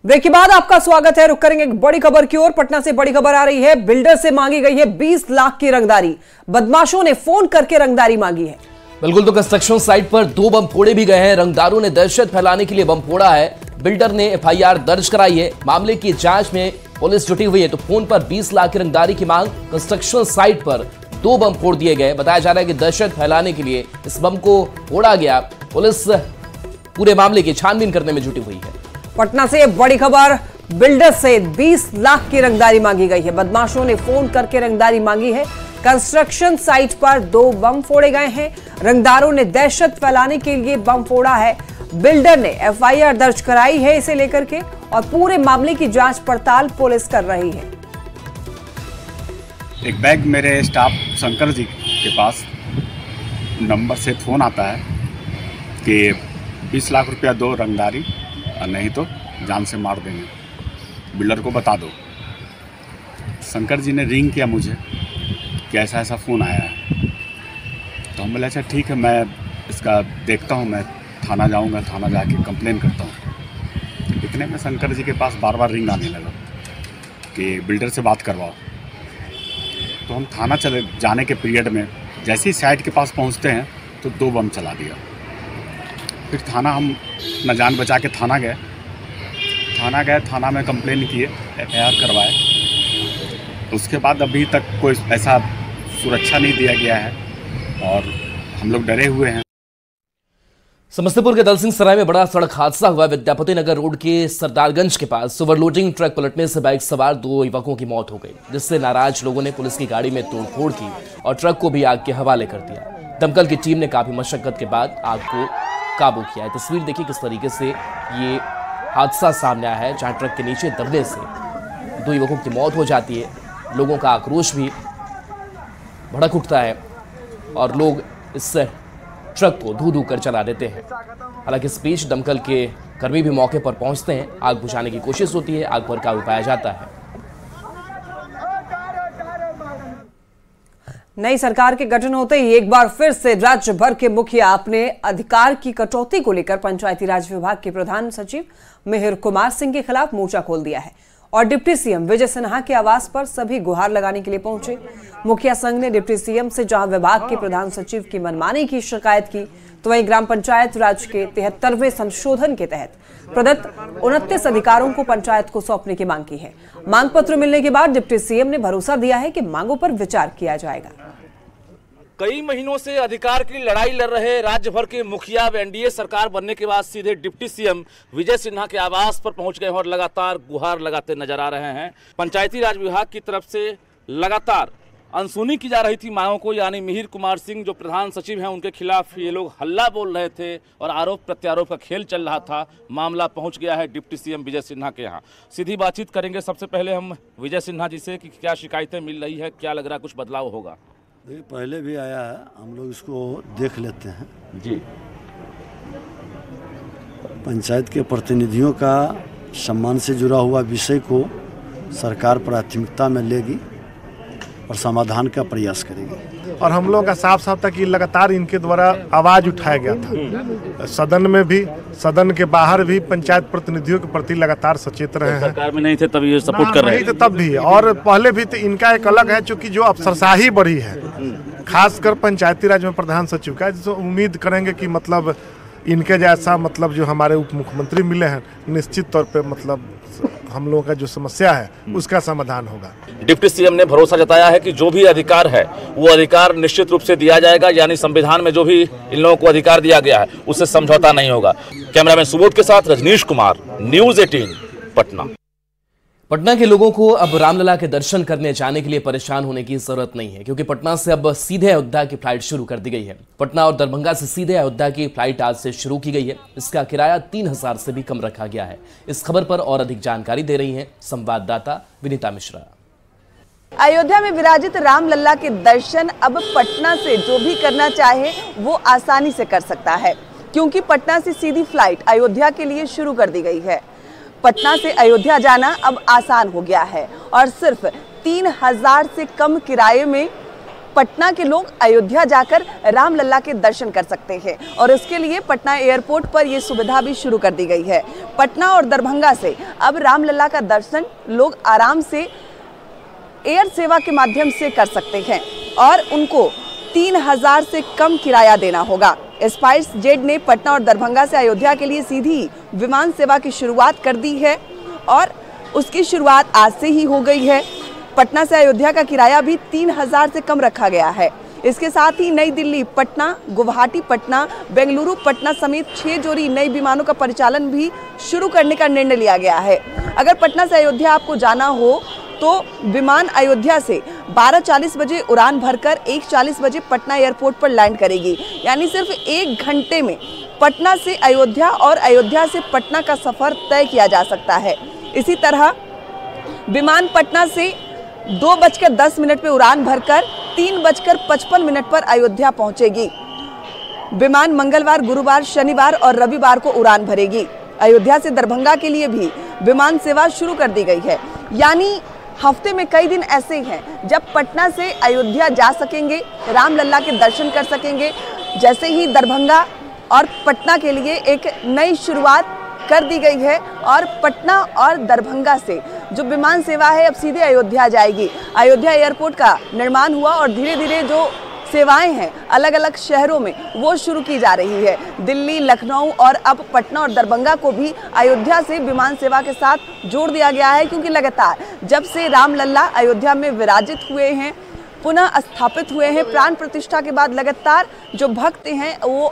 Break के बाद आपका स्वागत है। रुक करेंगे एक बड़ी खबर की ओर। पटना से बड़ी खबर आ रही है। बिल्डर से मांगी गई है 20 लाख की रंगदारी। बदमाशों ने फोन करके रंगदारी मांगी है। बिल्कुल, तो कंस्ट्रक्शन साइट पर 2 बम फोड़े भी गए हैं। रंगदारों ने दहशत फैलाने के लिए बम फोड़ा है। बिल्डर ने एफआईआर दर्ज कराई है। मामले की जांच में पुलिस जुटी हुई है। तो फोन पर 20 लाख की रंगदारी की मांग। कंस्ट्रक्शन साइट पर 2 बम फोड़ दिए गए। बताया जा रहा है कि दहशत फैलाने के लिए इस बम को फोड़ा गया। पुलिस पूरे मामले की छानबीन करने में जुटी हुई है। पटना से बड़ी खबर। बिल्डर से 20 लाख की रंगदारी मांगी गई है। बदमाशों ने फोन करके रंगदारी मांगी है। कंस्ट्रक्शन साइट पर 2 बम फोड़े गए हैं। रंगदारों ने दहशत फैलाने के लिए बम फोड़ा है। बिल्डर ने एफआईआर दर्ज कराई है इसे लेकर के, और पूरे मामले की जांच पड़ताल पुलिस कर रही है। एक बैग मेरे स्टाफ शंकर जी के पास नंबर से फ़ोन आता है कि 20 लाख रुपया दो रंगदारी, और नहीं तो जान से मार देंगे, बिल्डर को बता दो। शंकर जी ने रिंग किया मुझे कि ऐसा ऐसा फ़ोन आया है। तो हम बोले अच्छा ठीक है, मैं इसका देखता हूँ, मैं थाना जाऊँगा, थाना जाके कंप्लेन करता हूँ। इतने में शंकर जी के पास बार बार रिंग आने लगा कि बिल्डर से बात करवाओ। तो हम थाना चले जाने के पीरियड में जैसे ही साइट के पास पहुँचते हैं तो 2 बम चला दिया। फिर थाना हम न जान बचा के थाना गए। थाना में कंप्लेन किए, एफआईआर करवाए। उसके बाद अभी तक कोई ऐसा सुरक्षा नहीं दिया गया है और हम लोग डरे हुए हैं। समस्तीपुर के दल सिंह सराय में बड़ा सड़क हादसा हुआ। विद्यापति नगर रोड के सरदारगंज के पास ओवरलोडिंग ट्रक पलटने से बाइक सवार 2 युवकों की मौत हो गई, जिससे नाराज लोगों ने पुलिस की गाड़ी में तोड़फोड़ की और ट्रक को भी आग के हवाले कर दिया। दमकल की टीम ने काफी मशक्कत के बाद आग को काबू किया है। तस्वीर देखिए किस तरीके से ये हादसा सामने आया है, जहां ट्रक के नीचे दबने से 2 युवकों की मौत हो जाती है। लोगों का आक्रोश भी भड़क उठता है और लोग इस ट्रक को धू कर चला देते हैं। हालांकि इस बीच दमकल के कर्मी भी मौके पर पहुंचते हैं। आग बुझाने की कोशिश होती है, आग पर काबू पाया जाता है। नई सरकार के गठन होते ही एक बार फिर से राज्य भर के मुखिया अपने अधिकार की कटौती को लेकर पंचायती राज विभाग के प्रधान सचिव मिहिर कुमार सिंह के खिलाफ मोर्चा खोल दिया है और डिप्टी सीएम विजय सिन्हा के आवास पर सभी गुहार लगाने के लिए पहुंचे। मुखिया संघ ने डिप्टी सीएम से जहां विभाग के प्रधान सचिव की मनमानी की शिकायत की, तो वहीं ग्राम पंचायत राज के 73वें संशोधन के तहत प्रदत्त 29 अधिकारों को पंचायत को सौंपने की मांग की है। मांग पत्र मिलने के बाद डिप्टी सीएम ने भरोसा दिया है कि मांगों पर विचार किया जाएगा। कई महीनों से अधिकार की लड़ाई लड़ रहे राज्य भर के मुखिया एनडीए सरकार बनने के बाद सीधे डिप्टी सीएम विजय सिन्हा के आवास पर पहुंच गए और लगातार गुहार लगाते नजर आ रहे हैं। पंचायती राज विभाग की तरफ से लगातार अनसुनी की जा रही थी मांगों को, यानी मिहिर कुमार सिंह जो प्रधान सचिव हैं उनके खिलाफ ये लोग हल्ला बोल रहे थे और आरोप प्रत्यारोप का खेल चल रहा था। मामला पहुंच गया है डिप्टी सीएम विजय सिन्हा के यहाँ। सीधी बातचीत करेंगे। सबसे पहले हम विजय सिन्हा जी से कि क्या शिकायतें मिल रही है, क्या लग रहा है कुछ बदलाव होगा? देखिए, पहले भी आया है, हम लोग इसको देख लेते हैं जी। पंचायत के प्रतिनिधियों का सम्मान से जुड़ा हुआ विषय को सरकार प्राथमिकता में लेगी और समाधान का प्रयास करेगी। और हम लोग का साफ साफ था कि लगातार इनके द्वारा आवाज उठाया गया था। सदन में भी, सदन के बाहर भी पंचायत प्रतिनिधियों के प्रति लगातार सचेत रहे हैं। सरकार में नहीं थे तब ये सपोर्ट कर रहे थे, तब भी और पहले भी। तो इनका एक अलग है, चूंकि जो अफसरशाही बढ़ी है, खासकर पंचायती राज में प्रधान सचिव का, जिसको उम्मीद करेंगे कि मतलब इनके जैसा मतलब जो हमारे उप मुख्यमंत्री मिले हैं, निश्चित तौर पे मतलब हम लोगों का जो समस्या है उसका समाधान होगा। डिप्टी सीएम ने भरोसा जताया है कि जो भी अधिकार है वो अधिकार निश्चित रूप से दिया जाएगा, यानी संविधान में जो भी इन लोगों को अधिकार दिया गया है उससे समझौता नहीं होगा। कैमरामैन सुबोध के साथ रजनीश कुमार, न्यूज़ 18 पटना। पटना के लोगों को अब रामलला के दर्शन करने जाने के लिए परेशान होने की जरूरत नहीं है, क्योंकि पटना से अब सीधे अयोध्या की फ्लाइट शुरू कर दी गई है। पटना और दरभंगा से सीधे अयोध्या की फ्लाइट आज से शुरू की गई है। इसका किराया 3000 से भी कम रखा गया है। इस खबर पर और अधिक जानकारी दे रही हैं संवाददाता विनीता मिश्रा। अयोध्या में विराजित रामलला के दर्शन अब पटना से जो भी करना चाहे वो आसानी से कर सकता है, क्योंकि पटना से सीधी फ्लाइट अयोध्या के लिए शुरू कर दी गई है। पटना से अयोध्या जाना अब आसान हो गया है और सिर्फ 3000 से कम किराए में पटना के लोग अयोध्या जाकर रामलला के दर्शन कर सकते हैं और इसके लिए पटना एयरपोर्ट पर यह सुविधा भी शुरू कर दी गई है। पटना और दरभंगा से अब रामलला का दर्शन लोग आराम से एयर सेवा के माध्यम से कर सकते हैं और उनको 3000 से कम किराया देना होगा। स्पाइस जेट ने पटना और दरभंगा से अयोध्या के लिए सीधी विमान सेवा की शुरुआत कर दी है और उसकी शुरुआत आज से ही हो गई है। पटना से अयोध्या का किराया भी 3000 से कम रखा गया है। इसके साथ ही नई दिल्ली पटना, गुवाहाटी पटना, बेंगलुरु पटना समेत 6 जोड़ी नई विमानों का परिचालन भी शुरू करने का निर्णय लिया गया है। अगर पटना से अयोध्या आपको जाना हो तो विमान अयोध्या से 12:40 बजे उड़ान भरकर 1:40 बजे पटना एयरपोर्ट पर लैंड करेगी। यानी सिर्फ 1 घंटे में पटना से अयोध्या और अयोध्या से पटना का सफर तय किया जा सकता है। इसी तरह विमान पटना से 2:10 पर उड़ान भरकर 3:55 पर अयोध्या पहुंचेगी। विमान मंगलवार, गुरुवार, शनिवार और रविवार को उड़ान भरेगी। अयोध्या से दरभंगा के लिए भी विमान सेवा शुरू कर दी गई है। यानी हफ्ते में कई दिन ऐसे हैं जब पटना से अयोध्या जा सकेंगे, रामलला के दर्शन कर सकेंगे। जैसे ही दरभंगा और पटना के लिए एक नई शुरुआत कर दी गई है और पटना और दरभंगा से जो विमान सेवा है अब सीधे अयोध्या जाएगी। अयोध्या एयरपोर्ट का निर्माण हुआ और धीरे धीरे जो सेवाएं हैं अलग अलग शहरों में वो शुरू की जा रही है। दिल्ली, लखनऊ और अब पटना और दरभंगा को भी अयोध्या से विमान सेवा के साथ जोड़ दिया गया है, क्योंकि लगातार जब से रामलला अयोध्या में विराजित हुए हैं, पुनः स्थापित हुए हैं, प्राण प्रतिष्ठा के बाद लगातार जो भक्त हैं वो